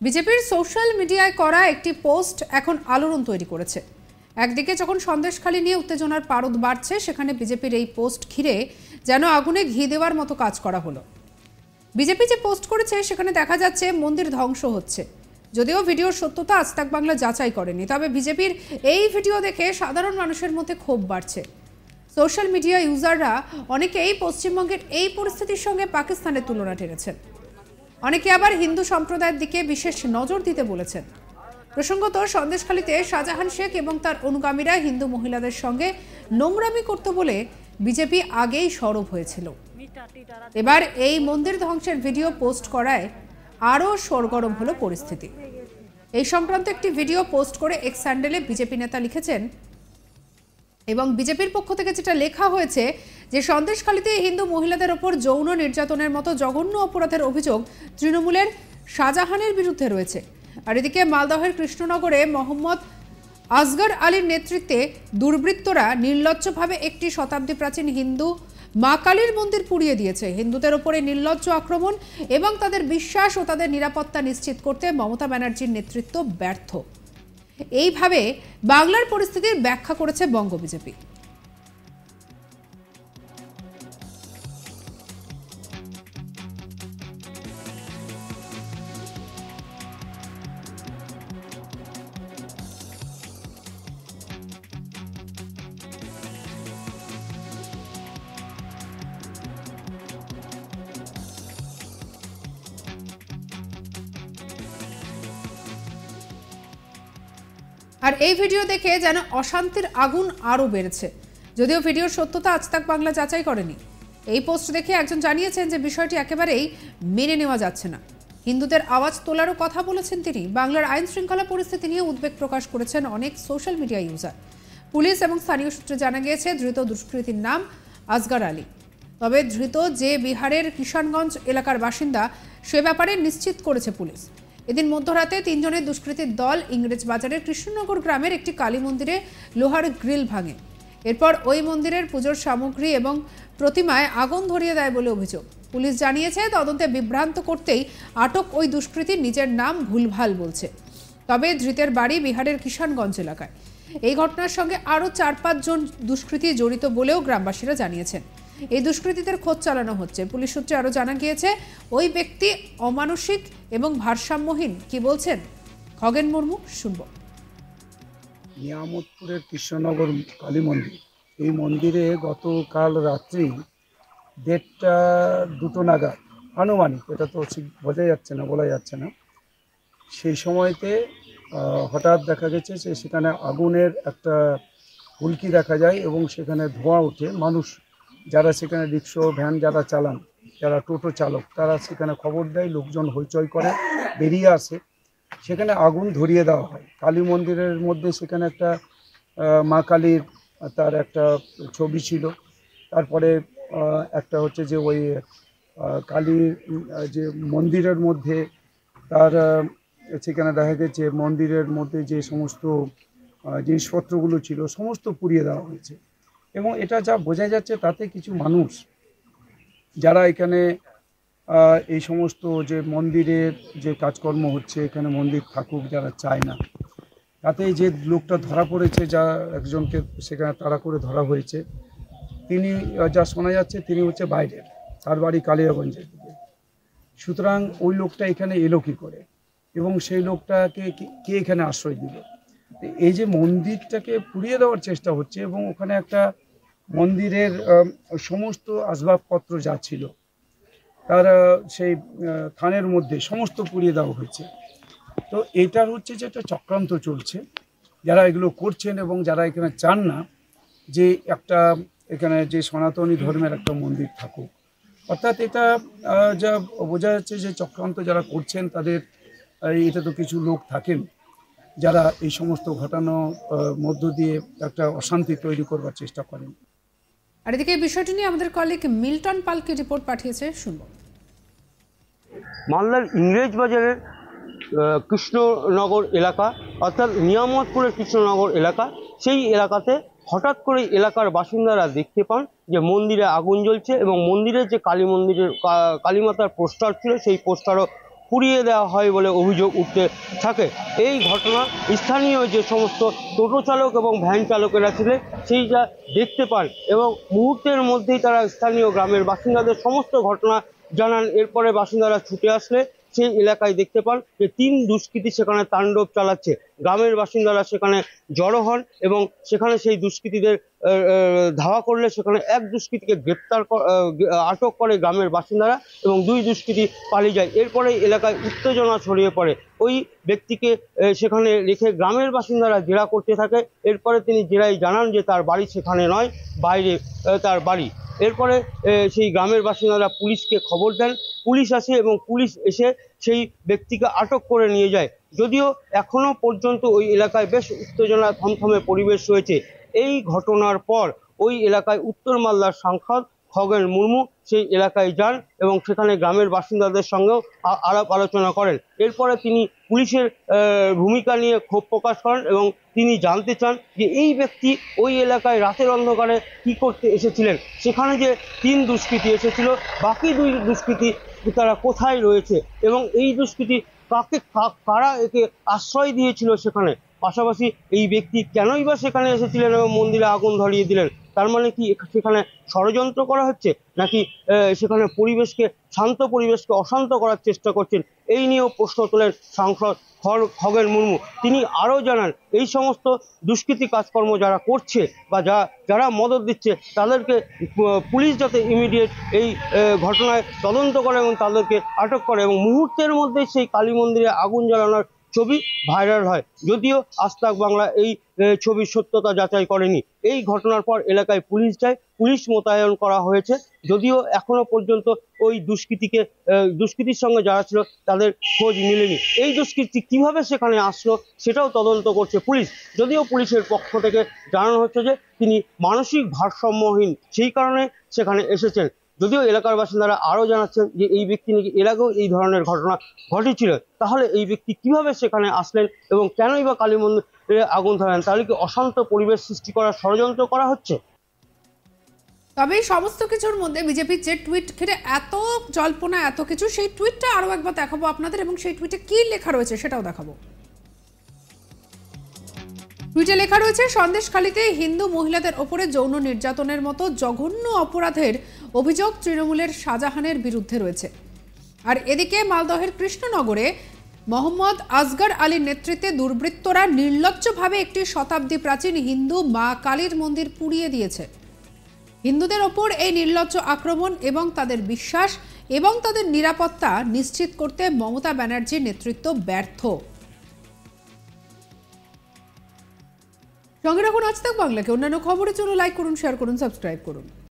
বিজেপির সোশ্যাল মিডিয়ায় করা একটি পোস্ট এখন আলোড়ন তৈরি করেছে। একদিকে যখন সন্দেশখালি নিয়ে উত্তেজনার পারদ বাড়ছে, সেখানে বিজেপির এই পোস্ট ঘিরে যেন আগুনে ঘি দেওয়ার মতো কাজ করা হলো। বিজেপি যে পোস্ট করেছে সেখানে দেখা যাচ্ছে মন্দির ধ্বংস হচ্ছে। যদিও ভিডিওর সত্যতা আজ তাক বাংলা যাচাই করেনি, তবে বিজেপির এই ভিডিও দেখে সাধারণ মানুষের মধ্যে ক্ষোভ বাড়ছে। সোশ্যাল মিডিয়া ইউজাররা অনেকেই পশ্চিমবঙ্গের এই পরিস্থিতির সঙ্গে পাকিস্তানের তুলনা টেনেছেন। অনেকে আবার হিন্দু সম্প্রদায়ের দিকে বিশেষ নজর দিতে বলেছেন। প্রসঙ্গত, সন্দেশখালীতে শাহজাহান শেখ এবং তার অনুগামীরা হিন্দু মহিলাদের সঙ্গে নোংরামি করত বলে বিজেপি আগেই সরব হয়েছিল। এবার এই মন্দির ধ্বংসের ভিডিও পোস্ট করায় আরও সরগরম হলো পরিস্থিতি। এই সংক্রান্ত একটি ভিডিও পোস্ট করে এক্স হ্যান্ডেলে বিজেপি নেতা লিখেছেন, এবং বিজেপির পক্ষ থেকে যেটা লেখা হয়েছে যে সন্দেশখালীতে হিন্দু মহিলাদের ওপর যৌন নির্যাতনের মতো জঘন্য অপরাধের অভিযোগ তৃণমূলের শাহজাহানের বিরুদ্ধে রয়েছে। আর এদিকে মালদহের কৃষ্ণনগরে মোহাম্মদ আসগর আলীর নেতৃত্বে দুর্বৃত্তরা নির্লজ্জভাবে একটি শতাব্দী প্রাচীন হিন্দু মা কালীর মন্দির পুড়িয়ে দিয়েছে। হিন্দুদের ওপরে নির্লজ্জ আক্রমণ এবং তাদের বিশ্বাস ও তাদের নিরাপত্তা নিশ্চিত করতে মমতা ব্যানার্জির নেতৃত্ব ব্যর্থ। এইভাবে বাংলার পরিস্থিতির ব্যাখ্যা করেছে বঙ্গ বিজেপি। আর এই ভিডিও দেখে যেন অশান্তির আগুন আরও বেড়েছে। যদিও ভিডিওর সত্যতা আজ তাক বাংলা যাচাই করেনি। এই পোস্ট দেখে একজন জানিয়েছেন যে বিষয়টি একেবারেই মেনে নেওয়া যাচ্ছে না। হিন্দুদের আওয়াজ তোলারও কথা বলেছেন তিনি। বাংলার আইন শৃঙ্খলা পরিস্থিতি নিয়ে উদ্বেগ প্রকাশ করেছেন অনেক সোশ্যাল মিডিয়া ইউজার। পুলিশ এবং স্থানীয় সূত্রে জানা গিয়েছে ধৃত দুষ্কৃতীর নাম আসগর আলী। তবে ধৃত যে বিহারের কিষানগঞ্জ এলাকার বাসিন্দা সে ব্যাপারে নিশ্চিত করেছে পুলিশ। এদিন মধ্যরাতে 3 জনের দুষ্কৃতীর দল ইংরেজ বাজারের কৃষ্ণনগর গ্রামের একটি কালী মন্দিরে লোহার গ্রিল ভাঙে। এরপর ওই মন্দিরের পুজোর সামগ্রী এবং প্রতিমায় আগুন ধরিয়ে দেয় বলে অভিযোগ। পুলিশ জানিয়েছে তদন্তে বিভ্রান্ত করতেই আটক ওই দুষ্কৃতী নিজের নাম ভুলভাল বলছে। তবে ধৃতের বাড়ি বিহারের কিষানগঞ্জ এলাকায়। এই ঘটনার সঙ্গে আরও 4-5 জন দুষ্কৃতী জড়িত বলেও গ্রামবাসীরা জানিয়েছেন। এই দুষ্কৃতীদের খোঁজ চালানো হচ্ছে। পুলিশ সূত্রে আরও জানা গিয়েছে ওই ব্যক্তি অমানসিক এবং ভারসাম্যহীন। কি বলছেন খগেন মুর্মু, শুনব। নিয়ামতপুরের কৃষ্ণনগর কালী মন্দির, এই মন্দিরে গতকাল রাত্রি 1:30-2 নাগাদ আনুমানিক, এটা তো ঠিক বলা যাচ্ছে না, সেই সময়তে হঠাৎ দেখা গেছে যে সেখানে আগুনের একটা হুলকি দেখা যায় এবং সেখানে ধোঁয়া ওঠে। মানুষ যারা সেখানে রিক্সা ভ্যান যারা চালান, যারা টোটো চালক, তারা সেখানে খবর দেয়, লোকজন হইচই করে বেরিয়ে আসে। সেখানে আগুন ধরিয়ে দেওয়া হয়। কালী মন্দিরের মধ্যে সেখানে একটা মা কালীর তার একটা ছবি ছিল। তারপরে একটা হচ্ছে যে ওই কালীর যে মন্দিরের মধ্যে তার সেখানে দেখা গেছে মন্দিরের মধ্যে যে সমস্ত জিনিসপত্রগুলো ছিল সমস্ত পুড়িয়ে দেওয়া হয়েছে। এবং এটা যা বোঝা যাচ্ছে তাতে কিছু মানুষ যারা এখানে এই সমস্ত যে মন্দিরের যে কাজকর্ম হচ্ছে, এখানে মন্দির থাকুক যারা চায় না, তাতে যে লোকটা ধরা পড়েছে, যা একজনকে সেখানে তাড়া করে ধরা হয়েছে, তিনি যা শোনা যাচ্ছে তিনি হচ্ছে বাইরের, তার বাড়ি কালিয়াগঞ্জের দিকে। সুতরাং ওই লোকটা এখানে এলো কী করে এবং সেই লোকটাকে কে এখানে আশ্রয় দিল? এই যে মন্দিরটাকে পুড়িয়ে দেওয়ার চেষ্টা হচ্ছে এবং ওখানে একটা মন্দিরের সমস্ত আসবাবপত্র যা ছিল তার সেই থানের মধ্যে সমস্ত পুড়িয়ে দেওয়া হয়েছে। তো এটার হচ্ছে যে একটা চক্রান্ত চলছে, যারা এগুলো করছেন এবং যারা এখানে চান না যে একটা এখানে যে সনাতনী ধর্মের একটা মন্দির থাকুক। অর্থাৎ এটা যা বোঝা যাচ্ছে যে চক্রান্ত যারা করছেন তাদের এটা তো কিছু লোক থাকেন যারা এই সমস্ত ঘটনার মধ্য দিয়ে একটা অশান্তি তৈরি করবার চেষ্টা করেন। আর এদিকে এই বিষয়টি নিয়ে আমাদের কলিগ মিল্টন পালকি রিপোর্ট পাঠিয়েছে, শুনব। মালদার ইংরেজ বাজারের কৃষ্ণনগর এলাকা, অর্থাৎ নিয়ামতপুরের কৃষ্ণনগর এলাকা, সেই এলাকাতে হঠাৎ করে এলাকার বাসিন্দারা দেখতে পান যে মন্দিরে আগুন জ্বলছে এবং মন্দিরের যে কালী মন্দিরের কালীমাতার পোস্টার ছিল সেই পোস্টারও পুড়িয়ে দেওয়া হয় বলে অভিযোগ উঠতে থাকে। এই ঘটনা স্থানীয় যে সমস্ত টোটো চালক এবং ভ্যান চালকেরা ছিলেন সেই যা দেখতে পান এবং মুহূর্তের মধ্যেই তারা স্থানীয় গ্রামের বাসিন্দাদের সমস্ত ঘটনা জানান। এরপরে বাসিন্দারা ছুটে আসলে সেই এলাকায় দেখতে পান যে 3 দুষ্কৃতী সেখানে তাণ্ডব চালাচ্ছে। গ্রামের বাসিন্দারা সেখানে জড়ো হন এবং সেখানে সেই দুষ্কৃতীদের ধাওয়া করলে সেখানে এক দুষ্কৃতীকে আটক করে গ্রামের বাসিন্দারা এবং 2 দুষ্কৃতী পালিয়ে যায়। এরপরে এলাকায় উত্তেজনা ছড়িয়ে পড়ে। ওই ব্যক্তিকে সেখানে রেখে গ্রামের বাসিন্দারা জেরা করতে থাকে। এরপরে তিনি জেরায় জানান যে তার বাড়ি সেখানে নয়, বাইরে তার বাড়ি। এরপরে সেই গ্রামের বাসিন্দারা পুলিশকে খবর দেন। পুলিশ আসে এবং পুলিশ এসে সেই ব্যক্তিকে আটক করে নিয়ে যায়। যদিও এখনো পর্যন্ত ওই এলাকায় বেশ উত্তেজনা থমথমে পরিবেশ রয়েছে। এই ঘটনার পর ওই এলাকায় উত্তর মালদার সাংসদ খগেন মুর্মু সেই এলাকায় যান এবং সেখানে গ্রামের বাসিন্দাদের সঙ্গেও আলাপ আলোচনা করেন। এরপরে তিনি পুলিশের ভূমিকা নিয়ে ক্ষোভ প্রকাশ করেন এবং তিনি জানতে চান যে এই ব্যক্তি ওই এলাকায় রাতের অন্ধকারে কি করতে এসেছিলেন। সেখানে যে 3 দুষ্কৃতী এসেছিল, বাকি 2 দুষ্কৃতী তারা কোথায় রয়েছে এবং এই দুষ্কৃতী কারা একে আশ্রয় দিয়েছিল সেখানে। পাশাপাশি এই ব্যক্তি কেনই বা সেখানে এসেছিলেন এবং মন্দিরে আগুন ধরিয়ে দিলেন। তার মানে কি সেখানে ষড়যন্ত্র করা হচ্ছে, নাকি সেখানে শান্ত পরিবেশকে অশান্ত করার চেষ্টা করছেন? এই নিয়েও প্রশ্ন তোলেন সাংসদ খগেন মুর্মু। তিনি আরও জানান এই সমস্ত দুষ্কৃতী কাজকর্ম যারা করছে বা যারা মদত দিচ্ছে তাদেরকে পুলিশ যাতে ইমিডিয়েট এই ঘটনায় তদন্ত করে এবং তাদেরকে আটক করে এবং মুহূর্তের মধ্যে সেই কালী মন্দিরে আগুন জ্বালানোর ছবি ভাইরাল হয়। যদিও আজ তাক বাংলা এই ছবির সত্যতা যাচাই করেনি। এই ঘটনার পর এলাকায় পুলিশ যায়, পুলিশ মোতায়েন করা হয়েছে। যদিও এখনো পর্যন্ত ওই দুষ্কৃতীর সঙ্গে যারা ছিল তাদের খোঁজ মিলেনি। এই দুষ্কৃতী কিভাবে সেখানে আসলো সেটাও তদন্ত করছে পুলিশ। যদিও পুলিশের পক্ষ থেকে জানানো হচ্ছে যে তিনি মানসিক ভারসাম্যহীন, সেই কারণে সেখানে এসেছেন। যদিও এলাকার বাসিন্দারা আরও জানাচ্ছেন যে এই ব্যক্তি নাকি এর আগেও এই ধরনের ঘটনা ঘটেছিল। তাহলে এই ব্যক্তি কিভাবে সেখানে আসলেন এবং কেনই বা কালী মন্দিরে আগুন ধরালেন? তাহলে কি অশান্ত পরিবেশ সৃষ্টি করার ষড়যন্ত্র করা হচ্ছে? তবে এই সমস্ত কিছুর মধ্যে বিজেপির যে টুইট ঘিরে এত জল্পনা, এত কিছু, সেই টুইটটা আরও একবার দেখাবো আপনাদের এবং সেই টুইটে কি লেখা রয়েছে সেটাও দেখাবো। টুইটে লেখা রয়েছে, সন্দেশখালীতে হিন্দু মহিলাদের ওপরে যৌন নির্যাতনের মতো জঘন্য অপরাধের অভিযোগ তৃণমূলের শাহজাহানের বিরুদ্ধে রয়েছে। আর এদিকে মালদহের কৃষ্ণনগরে মোহাম্মদ আসগর আলীর নেতৃত্বে দুর্বৃত্তরা নির্লজ্জভাবে একটি শতাব্দী প্রাচীন হিন্দু মা কালীর মন্দির পুড়িয়ে দিয়েছে। হিন্দুদের ওপর এই নির্লজ্জ আক্রমণ এবং তাদের বিশ্বাস এবং তাদের নিরাপত্তা নিশ্চিত করতে মমতা ব্যানার্জির নেতৃত্ব ব্যর্থ। সঙ্গে রাখুন আজ তাক বাংলাকে। অন্যান্য খবরের জন্য লাইক করুন, শেয়ার করুন, সাবস্ক্রাইব করুন।